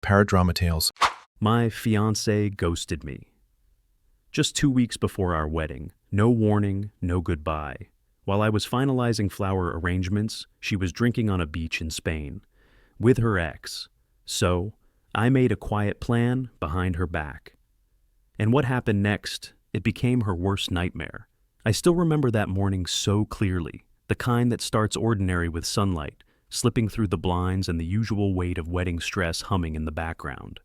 paradrama tales. My fiancée ghosted me. Just 2 weeks before our wedding, no warning, no goodbye. While I was finalizing flower arrangements, she was drinking on a beach in Spain, with her ex. So, I made a quiet plan behind her back. And what happened next, it became her worst nightmare. I still remember that morning so clearly, the kind that starts ordinary with sunlight, slipping through the blinds and the usual weight of wedding stress humming in the background.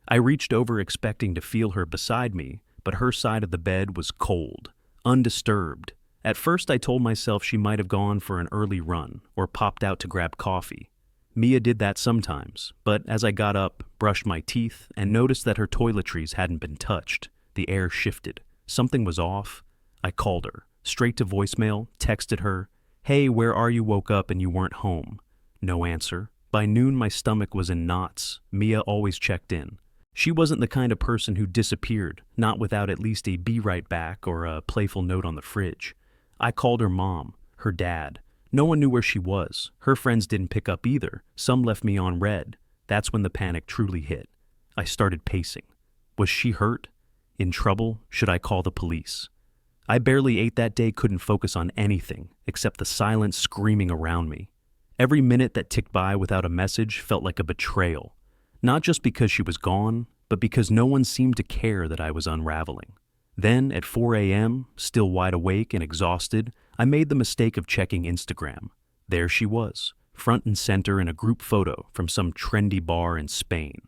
I reached over expecting to feel her beside me, but her side of the bed was cold, undisturbed. At first I told myself she might have gone for an early run or popped out to grab coffee. Mia did that sometimes, but as I got up, brushed my teeth, and noticed that her toiletries hadn't been touched, the air shifted. Something was off. I called her, straight to voicemail, texted her, "Hey, where are you? Woke up and you weren't home." No answer. By noon my stomach was in knots. Mia always checked in. She wasn't the kind of person who disappeared, not without at least a "be right back" or a playful note on the fridge. I called her mom, her dad. No one knew where she was. Her friends didn't pick up either. Some left me on red. That's when the panic truly hit. I started pacing. Was she hurt? In trouble? Should I call the police? I barely ate that day, couldn't focus on anything except the silence screaming around me. Every minute that ticked by without a message felt like a betrayal. Not just because she was gone, but because no one seemed to care that I was unraveling. Then, at 4 a.m., still wide awake and exhausted, I made the mistake of checking Instagram. There she was, front and center in a group photo from some trendy bar in Spain.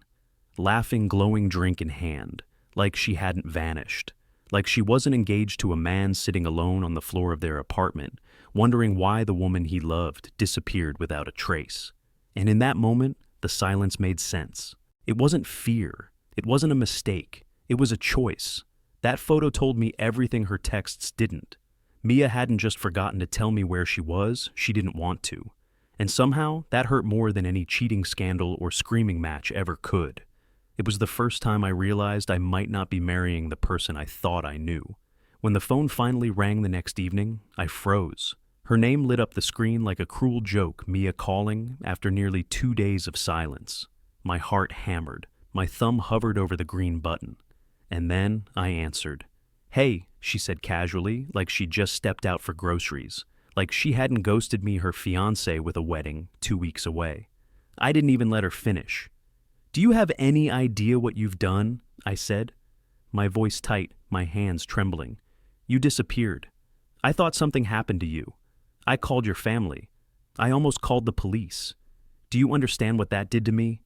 Laughing, glowing drink in hand, like she hadn't vanished. Like she wasn't engaged to a man sitting alone on the floor of their apartment, wondering why the woman he loved disappeared without a trace. And in that moment, the silence made sense. It wasn't fear. It wasn't a mistake. It was a choice. That photo told me everything her texts didn't. Mia hadn't just forgotten to tell me where she was, she didn't want to. And somehow, that hurt more than any cheating scandal or screaming match ever could. It was the first time I realized I might not be marrying the person I thought I knew. When the phone finally rang the next evening, I froze. Her name lit up the screen like a cruel joke, Mia calling, after nearly 2 days of silence. My heart hammered. My thumb hovered over the green button. And then I answered. "Hey," she said casually, like she'd just stepped out for groceries. Like she hadn't ghosted me, her fiancé, with a wedding 2 weeks away. I didn't even let her finish. "Do you have any idea what you've done?" I said. My voice tight, my hands trembling. "You disappeared. I thought something happened to you. I called your family. I almost called the police. Do you understand what that did to me?"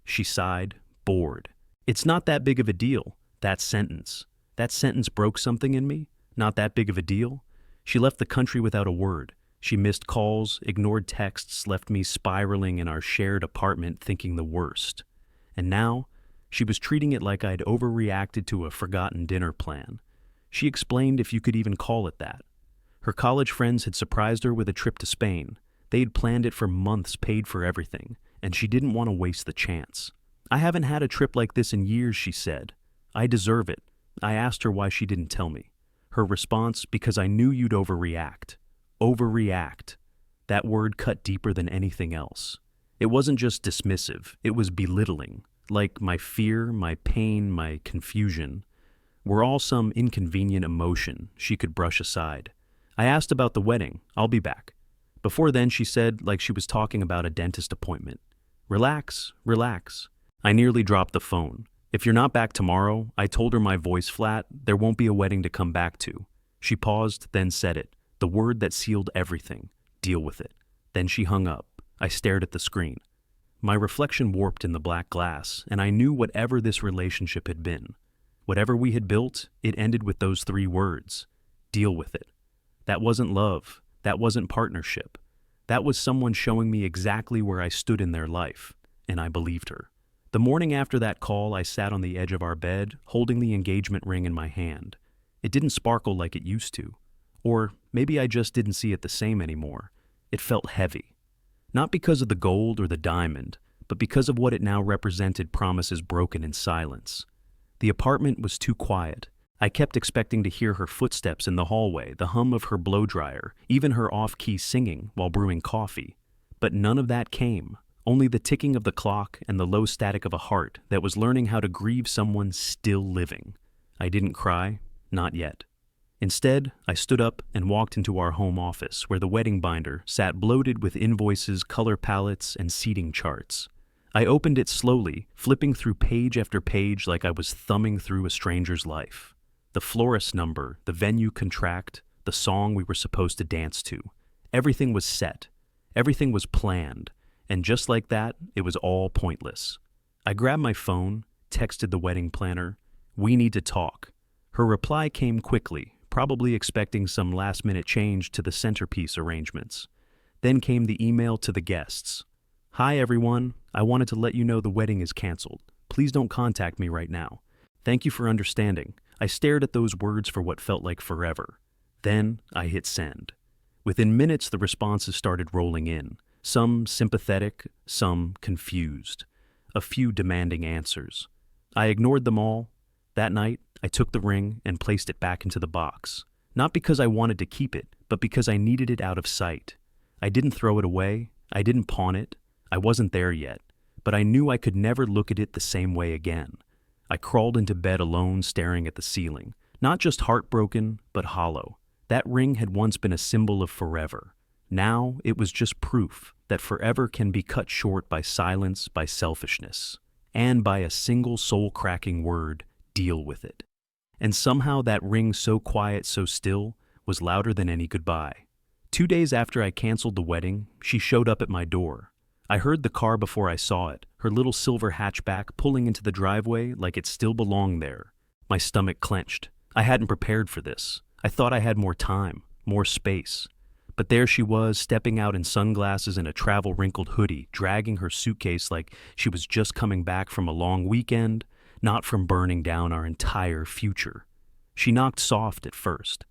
She sighed, bored. "It's not that big of a deal, that sentence. That sentence broke something in me? Not that big of a deal?" She left the country without a word. She missed calls, ignored texts, left me spiraling in our shared apartment thinking the worst. And now, she was treating it like I'd overreacted to a forgotten dinner plan. She explained, if you could even call it that. Her college friends had surprised her with a trip to Spain. They'd planned it for months, paid for everything, and she didn't want to waste the chance. "I haven't had a trip like this in years," she said. "I deserve it." I asked her why she didn't tell me. Her response, "Because I knew you'd overreact." Overreact. That word cut deeper than anything else. It wasn't just dismissive, it was belittling. Like my fear, my pain, my confusion were all some inconvenient emotion she could brush aside. I asked about the wedding. "I'll be back." Before then, she said, like she was talking about a dentist appointment. "Relax, relax." I nearly dropped the phone. "If you're not back tomorrow," I told her, my voice flat, "there won't be a wedding to come back to." She paused, then said it. The word that sealed everything. Deal with it. Then she hung up. I stared at the screen. My reflection warped in the black glass, and I knew whatever this relationship had been, whatever we had built, it ended with those 3 words. Deal with it. That wasn't love. That wasn't partnership. That was someone showing me exactly where I stood in their life, and I believed her. The morning after that call, I sat on the edge of our bed, holding the engagement ring in my hand. It didn't sparkle like it used to. Or maybe I just didn't see it the same anymore. It felt heavy. Not because of the gold or the diamond, but because of what it now represented, promises broken in silence. The apartment was too quiet. I kept expecting to hear her footsteps in the hallway, the hum of her blow dryer, even her off-key singing while brewing coffee. But none of that came, only the ticking of the clock and the low static of a heart that was learning how to grieve someone still living. I didn't cry, not yet. Instead, I stood up and walked into our home office where the wedding binder sat bloated with invoices, color palettes, and seating charts. I opened it slowly, flipping through page after page like I was thumbing through a stranger's life. The florist number, the venue contract, the song we were supposed to dance to. Everything was set. Everything was planned. And just like that, it was all pointless. I grabbed my phone, texted the wedding planner, "We need to talk." Her reply came quickly, probably expecting some last-minute change to the centerpiece arrangements. Then came the email to the guests. "Hi everyone, I wanted to let you know the wedding is canceled. Please don't contact me right now. Thank you for understanding." I stared at those words for what felt like forever. Then I hit send. Within minutes, the responses started rolling in, some sympathetic, some confused, a few demanding answers. I ignored them all. That night, I took the ring and placed it back into the box, not because I wanted to keep it, but because I needed it out of sight. I didn't throw it away. I didn't pawn it. I wasn't there yet, but I knew I could never look at it the same way again. I crawled into bed alone, staring at the ceiling, not just heartbroken, but hollow. That ring had once been a symbol of forever. Now it was just proof that forever can be cut short by silence, by selfishness, and by a single soul-cracking word, deal with it. And somehow that ring, so quiet, so still, was louder than any goodbye. 2 days after I canceled the wedding, she showed up at my door. I heard the car before I saw it, her little silver hatchback pulling into the driveway like it still belonged there. My stomach clenched. I hadn't prepared for this. I thought I had more time, more space. But there she was, stepping out in sunglasses and a travel-wrinkled hoodie, dragging her suitcase like she was just coming back from a long weekend, not from burning down our entire future. She knocked soft at first.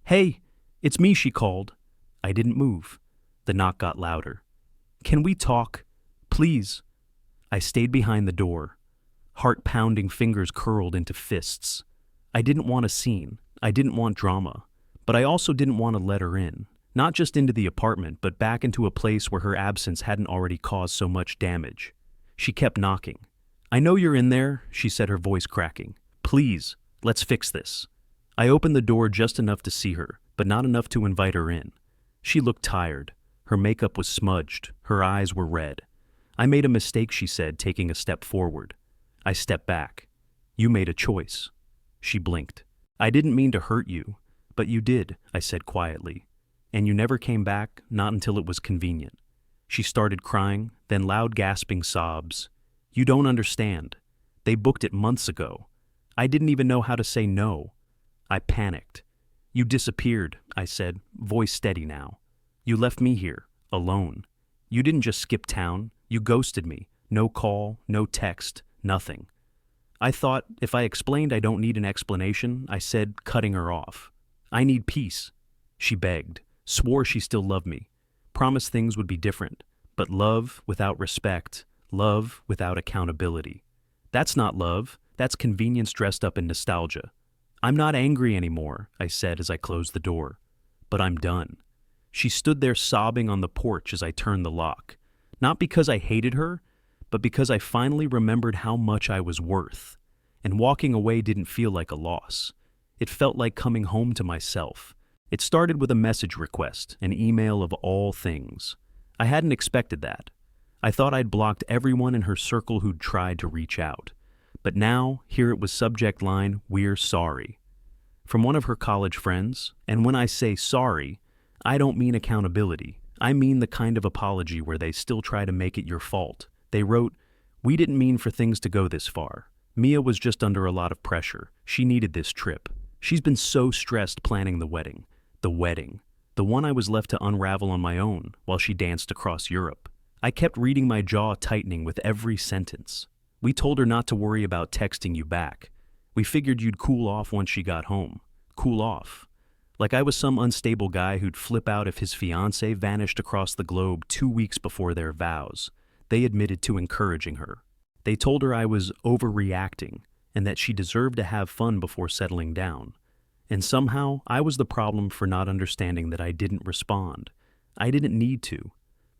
"Hey, it's me," she called. I didn't move. The knock got louder. "Can we talk? Please." I stayed behind the door. Heart-pounding fingers curled into fists. I didn't want a scene. I didn't want drama. But I also didn't want to let her in. Not just into the apartment, but back into a place where her absence hadn't already caused so much damage. She kept knocking. "I know you're in there," she said, her voice cracking. "Please, let's fix this." I opened the door just enough to see her, but not enough to invite her in. She looked tired. Her makeup was smudged. Her eyes were red. "I made a mistake," she said, taking a step forward. I stepped back. "You made a choice." She blinked. "I didn't mean to hurt you, but you did," I said quietly. "And you never came back, not until it was convenient." She started crying, then loud gasping sobs. "You don't understand. They booked it months ago. I didn't even know how to say no." I panicked. "You disappeared," I said, voice steady now. "You left me here, alone. You didn't just skip town. You ghosted me. No call, no text, nothing." I thought if I explained I don't need an explanation, I said, cutting her off. "I need peace." She begged, swore she still loved me, promised things would be different, but love without respect, love without accountability. That's not love, that's convenience dressed up in nostalgia. "I'm not angry anymore," I said as I closed the door, "but I'm done." She stood there sobbing on the porch as I turned the lock, not because I hated her, but because I finally remembered how much I was worth. And walking away didn't feel like a loss. It felt like coming home to myself. It started with a message request, an email of all things. I hadn't expected that. I thought I'd blocked everyone in her circle who'd tried to reach out. But now, here it was, subject line, "We're sorry." From one of her college friends, and when I say sorry, I don't mean accountability. I mean the kind of apology where they still try to make it your fault. They wrote, "We didn't mean for things to go this far. Mia was just under a lot of pressure. She needed this trip. She's been so stressed planning the wedding. The wedding. The one I was left to unravel on my own while she danced across Europe." I kept reading, my jaw tightening with every sentence. "We told her not to worry about texting you back. We figured you'd cool off once she got home." Cool off. Like I was some unstable guy who'd flip out if his fiancée vanished across the globe 2 weeks before their vows. They admitted to encouraging her. They told her I was overreacting and that she deserved to have fun before settling down. And somehow, I was the problem for not understanding that I didn't respond. I didn't need to.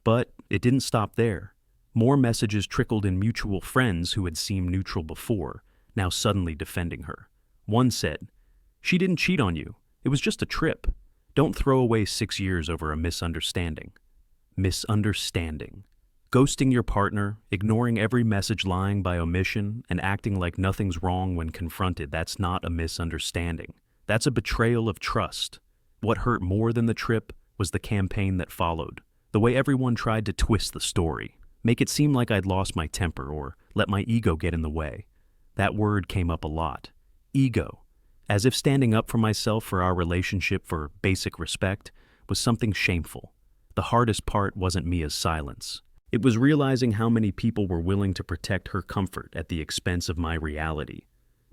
But it didn't stop there. More messages trickled in mutual friends who had seemed neutral before, now suddenly defending her. One said, "She didn't cheat on you. It was just a trip. Don't throw away 6 years over a misunderstanding." Misunderstanding. Ghosting your partner, ignoring every message, lying by omission, and acting like nothing's wrong when confronted, that's not a misunderstanding. That's a betrayal of trust. What hurt more than the trip was the campaign that followed. The way everyone tried to twist the story, make it seem like I'd lost my temper or let my ego get in the way. That word came up a lot. Ego. As if standing up for myself, for our relationship, for basic respect, was something shameful. The hardest part wasn't Mia's silence. It was realizing how many people were willing to protect her comfort at the expense of my reality.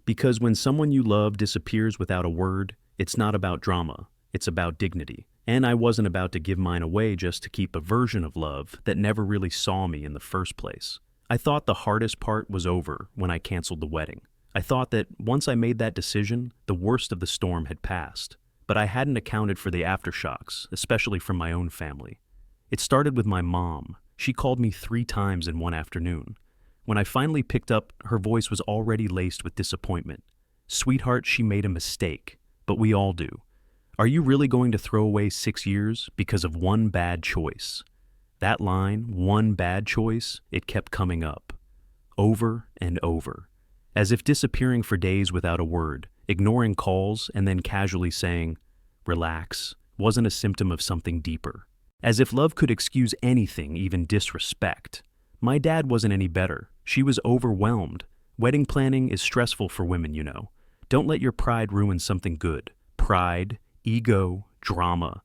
Because when someone you love disappears without a word, it's not about drama, it's about dignity. And I wasn't about to give mine away just to keep a version of love that never really saw me in the first place. I thought the hardest part was over when I canceled the wedding. I thought that once I made that decision, the worst of the storm had passed. But I hadn't accounted for the aftershocks, especially from my own family. It started with my mom. She called me 3 times in one afternoon. When I finally picked up, her voice was already laced with disappointment. "Sweetheart, she made a mistake, but we all do. Are you really going to throw away 6 years because of one bad choice?" That line, one bad choice, it kept coming up. Over and over. As if disappearing for days without a word, ignoring calls, and then casually saying, "Relax," wasn't a symptom of something deeper. As if love could excuse anything, even disrespect. My dad wasn't any better. She was overwhelmed. Wedding planning is stressful for women, you know. Don't let your pride ruin something good. Pride, ego, drama.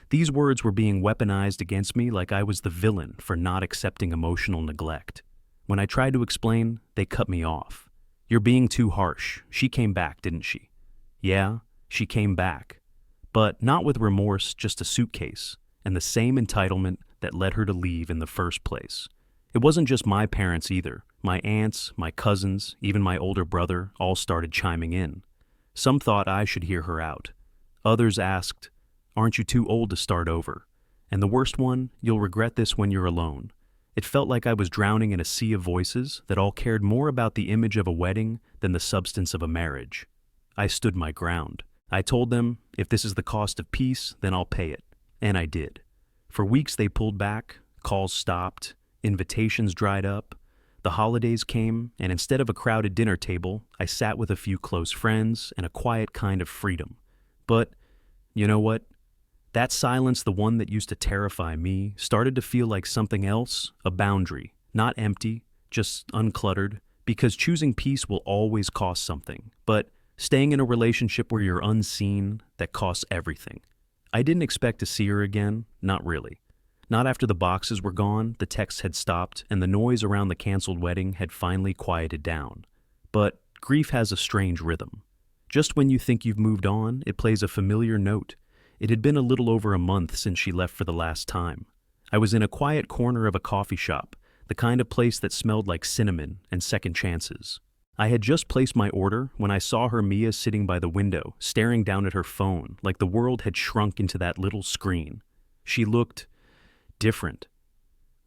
These words were being weaponized against me like I was the villain for not accepting emotional neglect. When I tried to explain, they cut me off. "You're being too harsh. She came back, didn't she?" Yeah, she came back. But not with remorse, just a suitcase, and the same entitlement that led her to leave in the first place. It wasn't just my parents either. My aunts, my cousins, even my older brother all started chiming in. Some thought I should hear her out. Others asked, "Aren't you too old to start over?" And the worst one, "You'll regret this when you're alone." It felt like I was drowning in a sea of voices that all cared more about the image of a wedding than the substance of a marriage. I stood my ground. I told them, if this is the cost of peace, then I'll pay it. And I did. For weeks they pulled back, calls stopped, invitations dried up. The holidays came, and instead of a crowded dinner table, I sat with a few close friends and a quiet kind of freedom. But, you know what? That silence, the one that used to terrify me, started to feel like something else, a boundary, not empty, just uncluttered, because choosing peace will always cost something, but staying in a relationship where you're unseen, that costs everything. I didn't expect to see her again, not really. Not after the boxes were gone, the texts had stopped, and the noise around the canceled wedding had finally quieted down. But grief has a strange rhythm. Just when you think you've moved on, it plays a familiar note. It had been a little over a month since she left for the last time. I was in a quiet corner of a coffee shop, the kind of place that smelled like cinnamon and second chances. I had just placed my order when I saw her Mia sitting by the window, staring down at her phone, like the world had shrunk into that little screen. She looked different.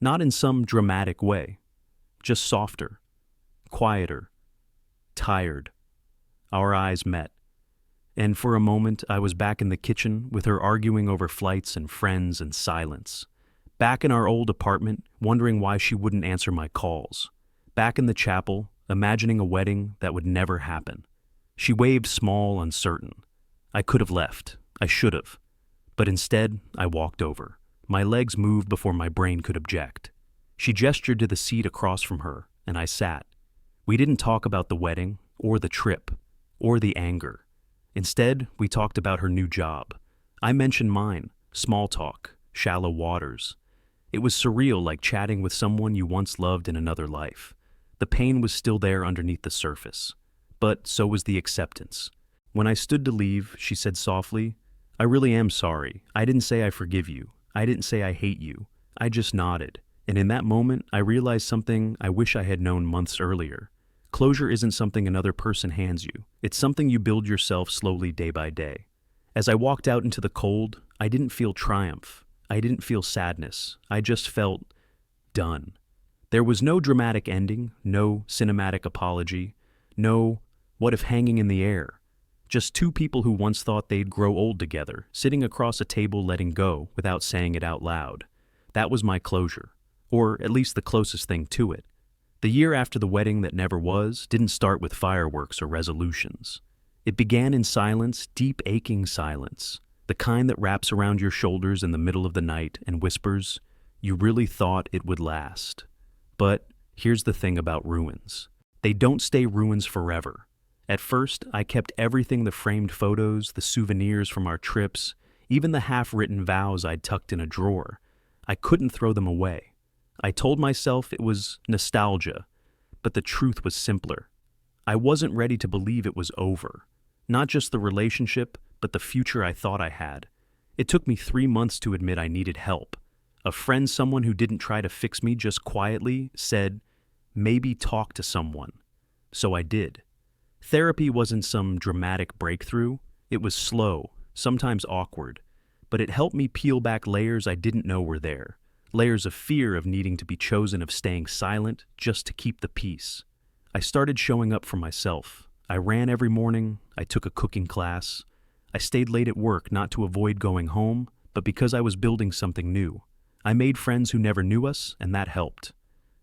Not in some dramatic way, just softer, quieter, tired. Our eyes met. And for a moment, I was back in the kitchen with her arguing over flights and friends and silence. Back in our old apartment, wondering why she wouldn't answer my calls. Back in the chapel, imagining a wedding that would never happen. She waved small, uncertain. I could have left. I should have. But instead, I walked over. My legs moved before my brain could object. She gestured to the seat across from her, and I sat. We didn't talk about the wedding, or the trip, or the anger. Instead, we talked about her new job. I mentioned mine, small talk, shallow waters. It was surreal, like chatting with someone you once loved in another life. The pain was still there underneath the surface, but so was the acceptance. When I stood to leave, she said softly, "I really am sorry. I didn't say I forgive you. I didn't say I hate you. I just nodded." And in that moment, I realized something I wish I had known months earlier. Closure isn't something another person hands you. It's something you build yourself slowly day by day. As I walked out into the cold, I didn't feel triumph. I didn't feel sadness. I just felt done. There was no dramatic ending, no cinematic apology, no what if hanging in the air. Just two people who once thought they'd grow old together, sitting across a table letting go without saying it out loud. That was my closure, or at least the closest thing to it. The year after the wedding that never was didn't start with fireworks or resolutions. It began in silence, deep aching silence, the kind that wraps around your shoulders in the middle of the night and whispers, "You really thought it would last." But here's the thing about ruins. They don't stay ruins forever. At first, I kept everything: the framed photos, the souvenirs from our trips, even the half-written vows I'd tucked in a drawer. I couldn't throw them away. I told myself it was nostalgia, but the truth was simpler. I wasn't ready to believe it was over. Not just the relationship, but the future I thought I had. It took me 3 months to admit I needed help. A friend, someone who didn't try to fix me, just quietly said, "Maybe talk to someone." So I did. Therapy wasn't some dramatic breakthrough. It was slow, sometimes awkward, but it helped me peel back layers I didn't know were there. Layers of fear, of needing to be chosen, of staying silent just to keep the peace. I started showing up for myself. I ran every morning. I took a cooking class. I stayed late at work, not to avoid going home, but because I was building something new. I made friends who never knew us, and that helped.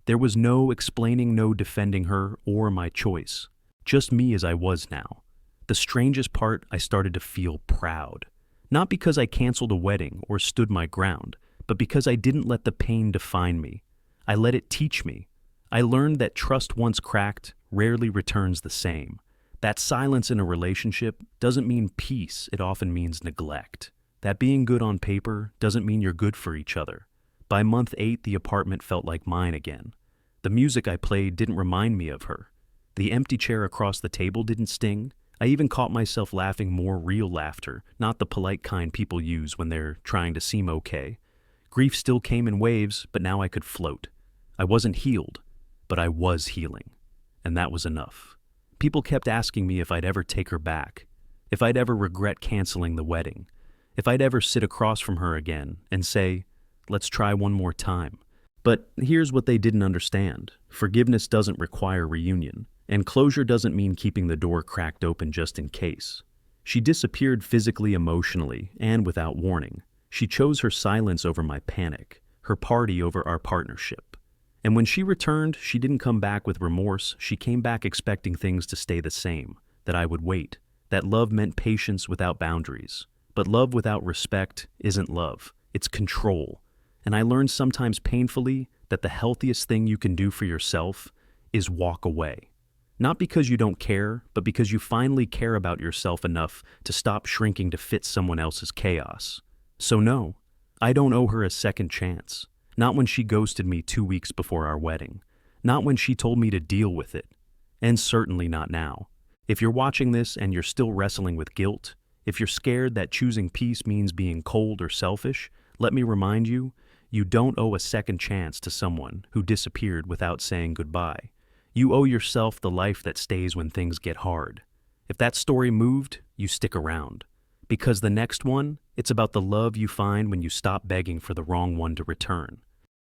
There was no explaining, no defending her or my choice. Just me as I was now. The strangest part, I started to feel proud. Not because I canceled a wedding or stood my ground, but because I didn't let the pain define me. I let it teach me. I learned that trust once cracked rarely returns the same. That silence in a relationship doesn't mean peace, it often means neglect. That being good on paper doesn't mean you're good for each other. By month 8, the apartment felt like mine again. The music I played didn't remind me of her. The empty chair across the table didn't sting. I even caught myself laughing more real laughter, not the polite kind people use when they're trying to seem okay. Grief still came in waves, but now I could float. I wasn't healed, but I was healing. And that was enough. People kept asking me if I'd ever take her back, if I'd ever regret canceling the wedding, if I'd ever sit across from her again and say, "Let's try one more time." But here's what they didn't understand. Forgiveness doesn't require reunion, and closure doesn't mean keeping the door cracked open just in case. She disappeared physically, emotionally, and without warning. She chose her silence over my panic, her party over our partnership. And when she returned, she didn't come back with remorse. She came back expecting things to stay the same, that I would wait, that love meant patience without boundaries. But love without respect isn't love, it's control. And I learned, sometimes painfully, that the healthiest thing you can do for yourself is walk away. Not because you don't care, but because you finally care about yourself enough to stop shrinking to fit someone else's chaos. So no, I don't owe her a second chance. Not when she ghosted me 2 weeks before our wedding. Not when she told me to deal with it. And certainly not now. If you're watching this and you're still wrestling with guilt, if you're scared that choosing peace means being cold or selfish, let me remind you, you don't owe a second chance to someone who disappeared without saying goodbye. You owe yourself the life that stays when things get hard. If that story moved, you stick around. Because the next one, it's about the love you find when you stop begging for the wrong one to return.